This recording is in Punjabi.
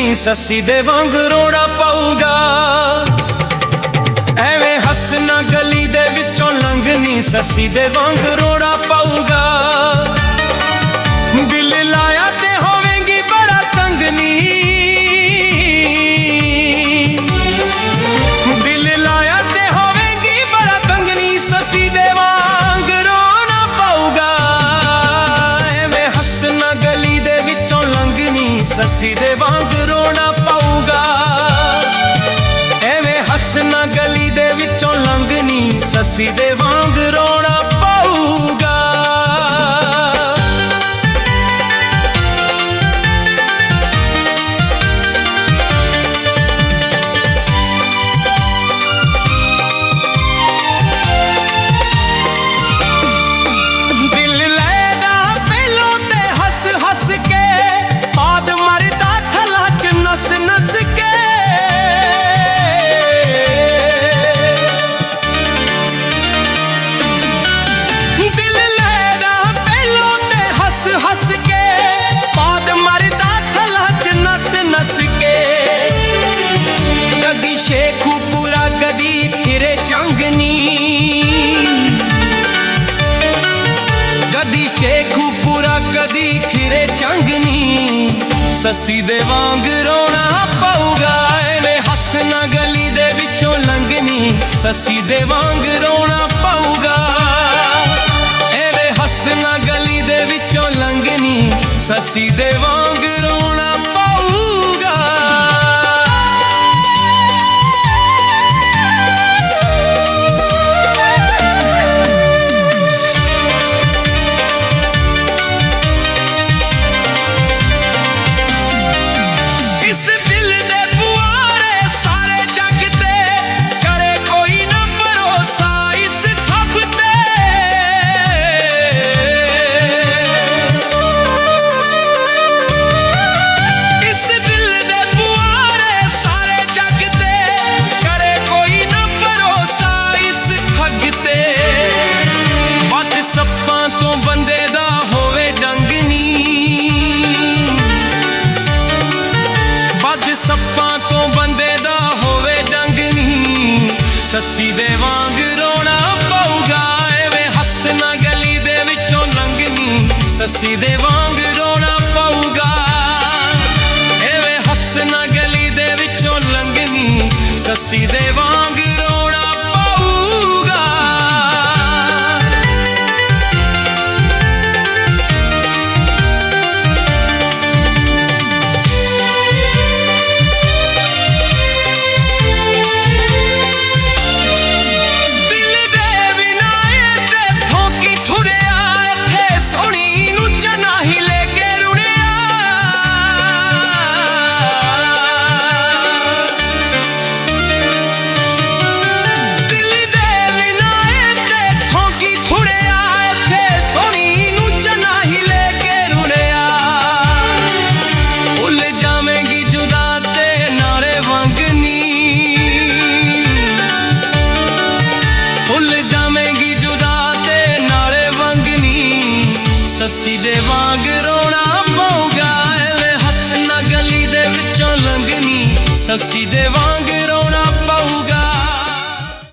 ਲੰਘਣੀ ਸੱਸੀ ਦੇ ਵਾਂਗ ਰੋਣਾ ਪਊਗਾ। ਐਵੇਂ ਹੱਸਣਾ ਗਲੀ ਦੇ ਵਿੱਚੋਂ ਲੰਘਣੀ ਸੱਸੀ ਦੇ ਵਾਂਗ ਰੋਣਾ ਪਊਗਾ। ਦਿਲ ਲਾਇਆ ਤੇ ਹੋਵੇਂਗੀ ਬੜਾ ਤੰਗ ਨੀ, ਦਿਲ ਲਾਇਆ ਤੇ ਹੋਵੇਂਗੀ ਬੜਾ ਤੰਗ ਨੀ ਸੱਸੀ ਦੇ ਵਾਂਗ ਰੋਣਾ ਪਊਗਾ। ਐਵੇਂ ਹੱਸਣਾ ਗਲੀ ਦੇ ਵਿੱਚੋਂ ਲੰਘਣੀ ਸੱਸੀ ਦੇ ਵਾਂਗ ਰੋਣਾ ਪਊਗਾ। ਐਵੇਂ ਹੱਸਣਾ ਗਲੀ ਦੇ ਵਿੱਚੋਂ ਲੰਘਣੀ ਸੱਸੀ ਦੇ ਵਾਂਗ ਰੋਣਾ ਪਊਗਾ। शेखूपुरा कदी फिरे चंगनी, कदी शेखूपुरा कदी फिरे चंगनी सस्सी दे वांग रोना पऊगा। एवें हसना गली दे विचों लंघनी सस्सी दे वांग रोना पऊगा। एवें हसना गली दे विचों लंघनी सस्सी दे वांग रोना पऊगा। ਸੱਪਾਂ ਤੋਂ ਬੰਦੇ ਦਾ ਹੋਵੇ ਡੰਗ ਨੀ, ਬੱਜ ਸੱਪਾਂ ਤੋਂ ਬੰਦੇ ਦਾ ਹੋਵੇ ਡੰਗ ਨੀ ਸੱਸੀ ਦੇ ਵਾਂਗ ਰੋਣਾ ਪਊਗਾ। ਐਵੇਂ ਹੱਸਣਾ ਗਲੀ ਦੇ ਵਿੱਚੋਂ ਲੰਘਣੀ ਸੱਸੀ ਦੇ ਵਾਂਗ ਰੋਣਾ ਪਊਗਾ। ਐਵੇਂ ਹੱਸਣਾ ਗਲੀ ਦੇ ਵਿੱਚੋਂ ਲੰਘਣੀ ਸੱਸੀ ਦੇ ਵਾਂਗ ਰੋਣਾ ਪਊਗਾ। ਸੱਸੀ ਦੇ ਵਾਂਗ ਰੋਣਾ ਪਊਗਾ। ਐਵੇਂ ਹੱਸਣਾ ਗਲੀ ਦੇ ਵਿੱਚੋਂ ਲੰਘਣੀ ਸੱਸੀ ਦੇ ਵਾਂਗ ਰੋਣਾ ਪਊਗਾ।